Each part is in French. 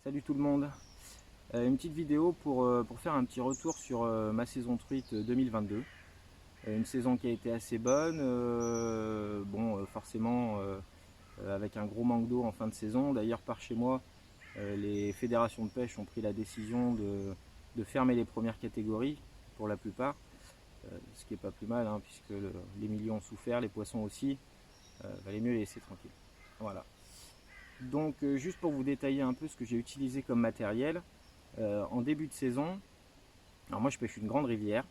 Salut tout le monde. Une petite vidéo pour faire un petit retour sur ma saison truite 2022. Une saison qui a été assez bonne, forcément avec un gros manque d'eau en fin de saison. D'ailleurs par chez moi, les fédérations de pêche ont pris la décision de fermer les premières catégories pour la plupart, ce qui n'est pas plus mal hein, puisque les milieux ont souffert, les poissons aussi, valait mieux les laisser tranquilles. Voilà. Donc juste pour vous détailler un peu ce que j'ai utilisé comme matériel, en début de saison, alors moi je pêche une grande rivière,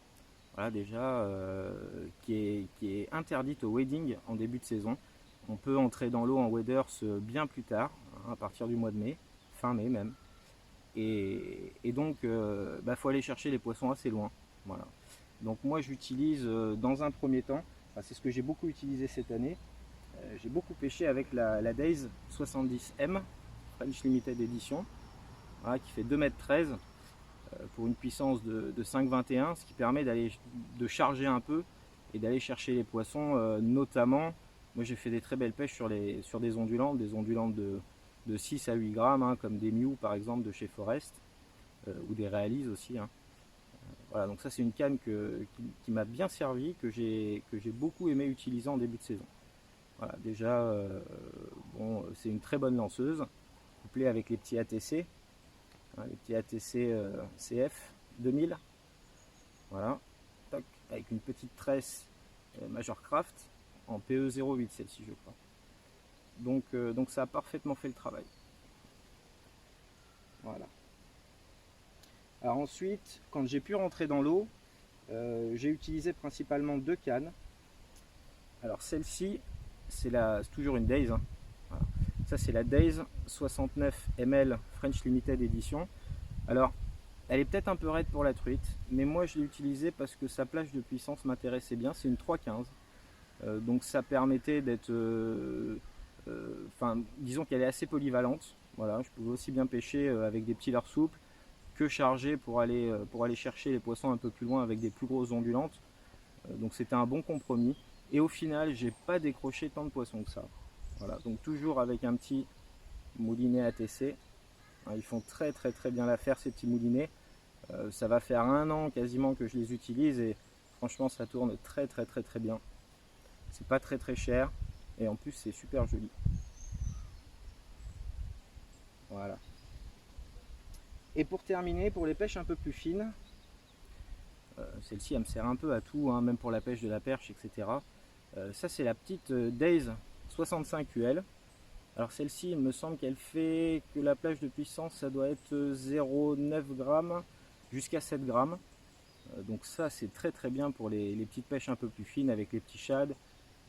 voilà déjà, qui est interdite au wading en début de saison. On peut entrer dans l'eau en waders bien plus tard, hein, à partir du mois de mai, fin mai même. Et donc, faut aller chercher les poissons assez loin. Voilà. Donc moi j'utilise dans un premier temps, enfin, c'est ce que j'ai beaucoup utilisé cette année, j'ai beaucoup pêché avec la Days 70M French Limited Edition, voilà, qui fait 2,13 m pour une puissance de 5,21, ce qui permet de charger un peu et d'aller chercher les poissons, notamment, moi j'ai fait des très belles pêches sur des ondulantes de 6 à 8 grammes, hein, comme des Mew par exemple de chez Forest, ou des Realise aussi. Hein. Voilà, donc ça c'est une canne qui m'a bien servi, que j'ai beaucoup aimé utiliser en début de saison. Voilà, déjà, c'est une très bonne lanceuse, couplée avec les petits ATC, hein, les petits ATC CF 2000. Voilà, toc, avec une petite tresse Major Craft en PE 08 celle-ci je crois. Donc ça a parfaitement fait le travail. Voilà. Alors ensuite, quand j'ai pu rentrer dans l'eau, j'ai utilisé principalement deux cannes. Alors celle-ci, c'est toujours une Days. Hein. Voilà. Ça c'est la Days 69 ml French Limited Edition. Alors elle est peut-être un peu raide pour la truite, mais moi je l'ai utilisée parce que sa plage de puissance m'intéressait bien. C'est une 3,15. Donc ça permettait d'être... disons qu'elle est assez polyvalente. Voilà, je pouvais aussi bien pêcher avec des petits leurres souples que charger pour aller chercher les poissons un peu plus loin avec des plus grosses ondulantes. Donc c'était un bon compromis. Et au final, j'ai pas décroché tant de poissons que ça. Voilà, donc toujours avec un petit moulinet ATC. Ils font très bien l'affaire ces petits moulinets. Ça va faire 1 an quasiment que je les utilise et franchement ça tourne très bien. C'est pas très cher et en plus c'est super joli. Voilà. Et pour terminer, pour les pêches un peu plus fines, celle-ci elle me sert un peu à tout, hein, même pour la pêche de la perche, etc. Ça c'est la petite Days 65 UL. Alors celle-ci, il me semble qu'elle fait que la plage de puissance, ça doit être 0,9 g jusqu'à 7 g. Donc ça c'est très bien pour les petites pêches un peu plus fines avec les petits shads,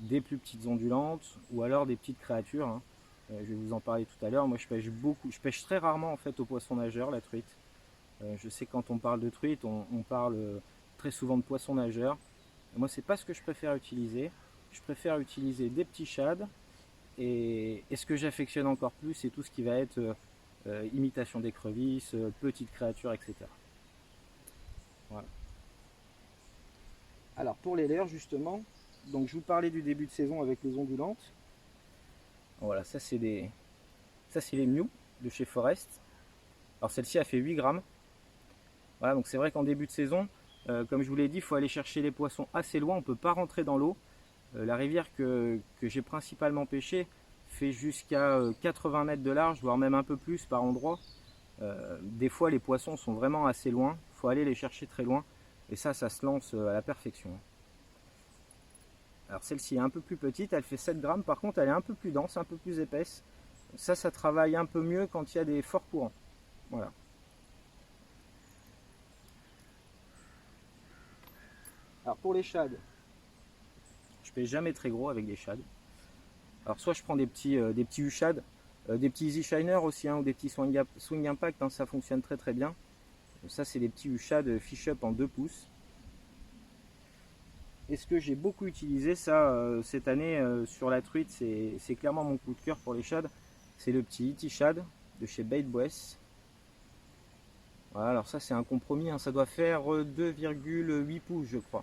des plus petites ondulantes ou alors des petites créatures. Hein. Je vais vous en parler tout à l'heure. Moi je pêche très rarement en fait au poisson nageur, la truite. Je sais que quand on parle de truite, on parle très souvent de poisson nageur. Moi c'est pas ce que je préfère utiliser. Je préfère utiliser des petits shads et ce que j'affectionne encore plus, c'est tout ce qui va être imitation d'écrevisses, petites créatures, etc. Voilà. Alors pour les leurres justement, donc je vous parlais du début de saison avec les ondulantes. Voilà, ça c'est les Mew de chez Forest. Alors celle-ci a fait 8 grammes. Voilà, donc c'est vrai qu'en début de saison, comme je vous l'ai dit, il faut aller chercher les poissons assez loin, on ne peut pas rentrer dans l'eau. La rivière que j'ai principalement pêchée fait jusqu'à 80 mètres de large, voire même un peu plus par endroit. Des fois les poissons sont vraiment assez loin, il faut aller les chercher très loin. Et ça se lance à la perfection. Alors celle-ci est un peu plus petite, elle fait 7 grammes, par contre elle est un peu plus dense, un peu plus épaisse. Ça travaille un peu mieux quand il y a des forts courants. Voilà. Alors pour les shads, je pêche jamais très gros avec des shads. Alors soit je prends des petits U-shads, des petits Easy Shiner aussi, hein, ou des petits Swing Impact, hein, ça fonctionne très bien. Ça c'est des petits U-shads Fish Up en 2 pouces. Et ce que j'ai beaucoup utilisé ça cette année sur la truite, c'est clairement mon coup de cœur pour les shads, c'est le petit E.T. Shad de chez Bait Boss. Voilà, alors ça c'est un compromis, hein, ça doit faire 2,8 pouces je crois.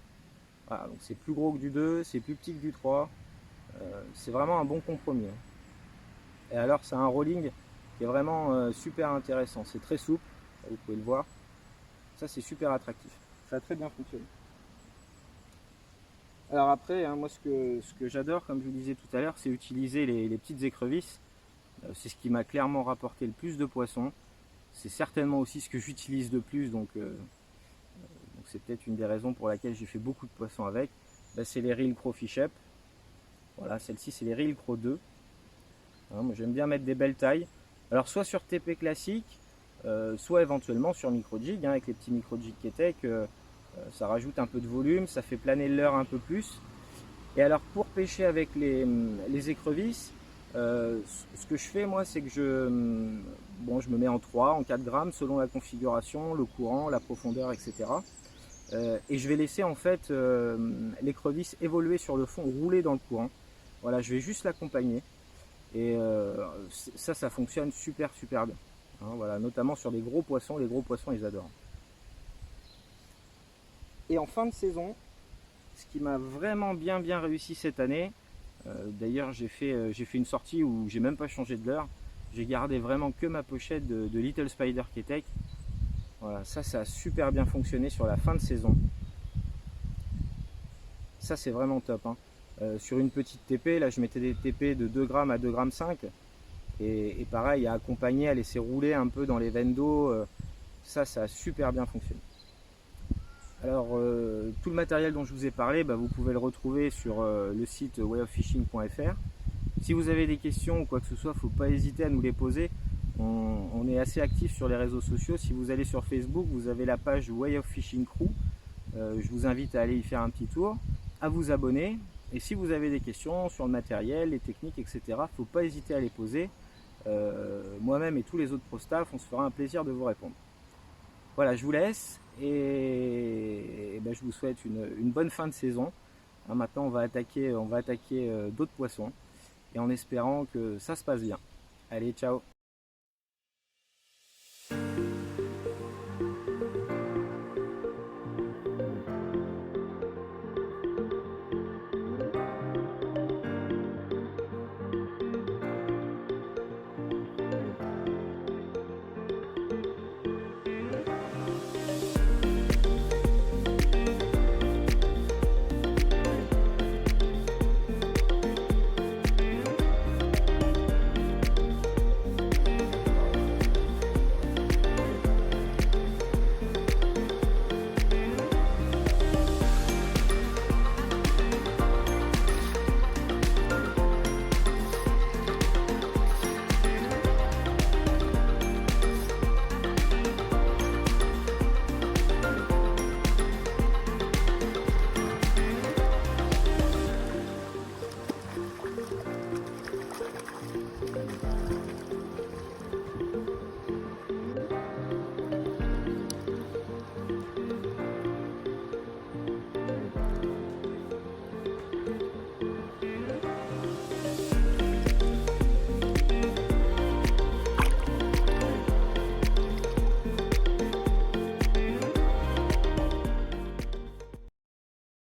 Voilà, donc c'est plus gros que du 2, c'est plus petit que du 3. C'est vraiment un bon compromis. Hein. Et alors c'est un rolling qui est vraiment super intéressant. C'est très souple, vous pouvez le voir. Ça c'est super attractif. Ça a très bien fonctionné. Alors après, hein, moi ce que j'adore, comme je vous disais tout à l'heure, c'est utiliser les petites écrevisses. C'est ce qui m'a clairement rapporté le plus de poissons. C'est certainement aussi ce que j'utilise de plus, donc c'est peut-être une des raisons pour laquelle j'ai fait beaucoup de poissons avec. Là, c'est les Reel Cro Fish Up. Voilà, celle-ci c'est les Reel Cro 2. Hein, moi j'aime bien mettre des belles tailles. Alors soit sur TP classique, soit éventuellement sur micro jig, hein, avec les petits micro jig Keitech. Ça rajoute un peu de volume, ça fait planer le leurre un peu plus. Et alors pour pêcher avec les écrevisses, ce que je fais moi, c'est que je me mets en 3, en 4 grammes selon la configuration, le courant, la profondeur, etc. Et je vais laisser en fait l'écrevisse évoluer sur le fond, rouler dans le courant. Voilà, je vais juste l'accompagner. Et ça fonctionne super bien. Hein, voilà, notamment sur les gros poissons ils adorent. Et en fin de saison, ce qui m'a vraiment bien réussi cette année, d'ailleurs j'ai fait une sortie où j'ai même pas changé de leurre, j'ai gardé vraiment que ma pochette de Little Spider Keitech. Voilà, ça a super bien fonctionné sur la fin de saison. Ça c'est vraiment top. Hein. Sur une petite TP, là je mettais des TP de 2 grammes à 2 grammes 5. Et pareil, à accompagner, à laisser rouler un peu dans les veines d'eau, ça a super bien fonctionné. Alors tout le matériel dont je vous ai parlé, vous pouvez le retrouver sur le site wayoffishing.fr. Si vous avez des questions ou quoi que ce soit, il ne faut pas hésiter à nous les poser. On est assez actif sur les réseaux sociaux. Si vous allez sur Facebook, vous avez la page Way of Fishing Crew. Je vous invite à aller y faire un petit tour, à vous abonner. Et si vous avez des questions sur le matériel, les techniques, etc., il ne faut pas hésiter à les poser. Moi-même et tous les autres pro staff, on se fera un plaisir de vous répondre. Voilà, je vous laisse et je vous souhaite une bonne fin de saison. Hein, maintenant, on va attaquer d'autres poissons et en espérant que ça se passe bien. Allez, ciao!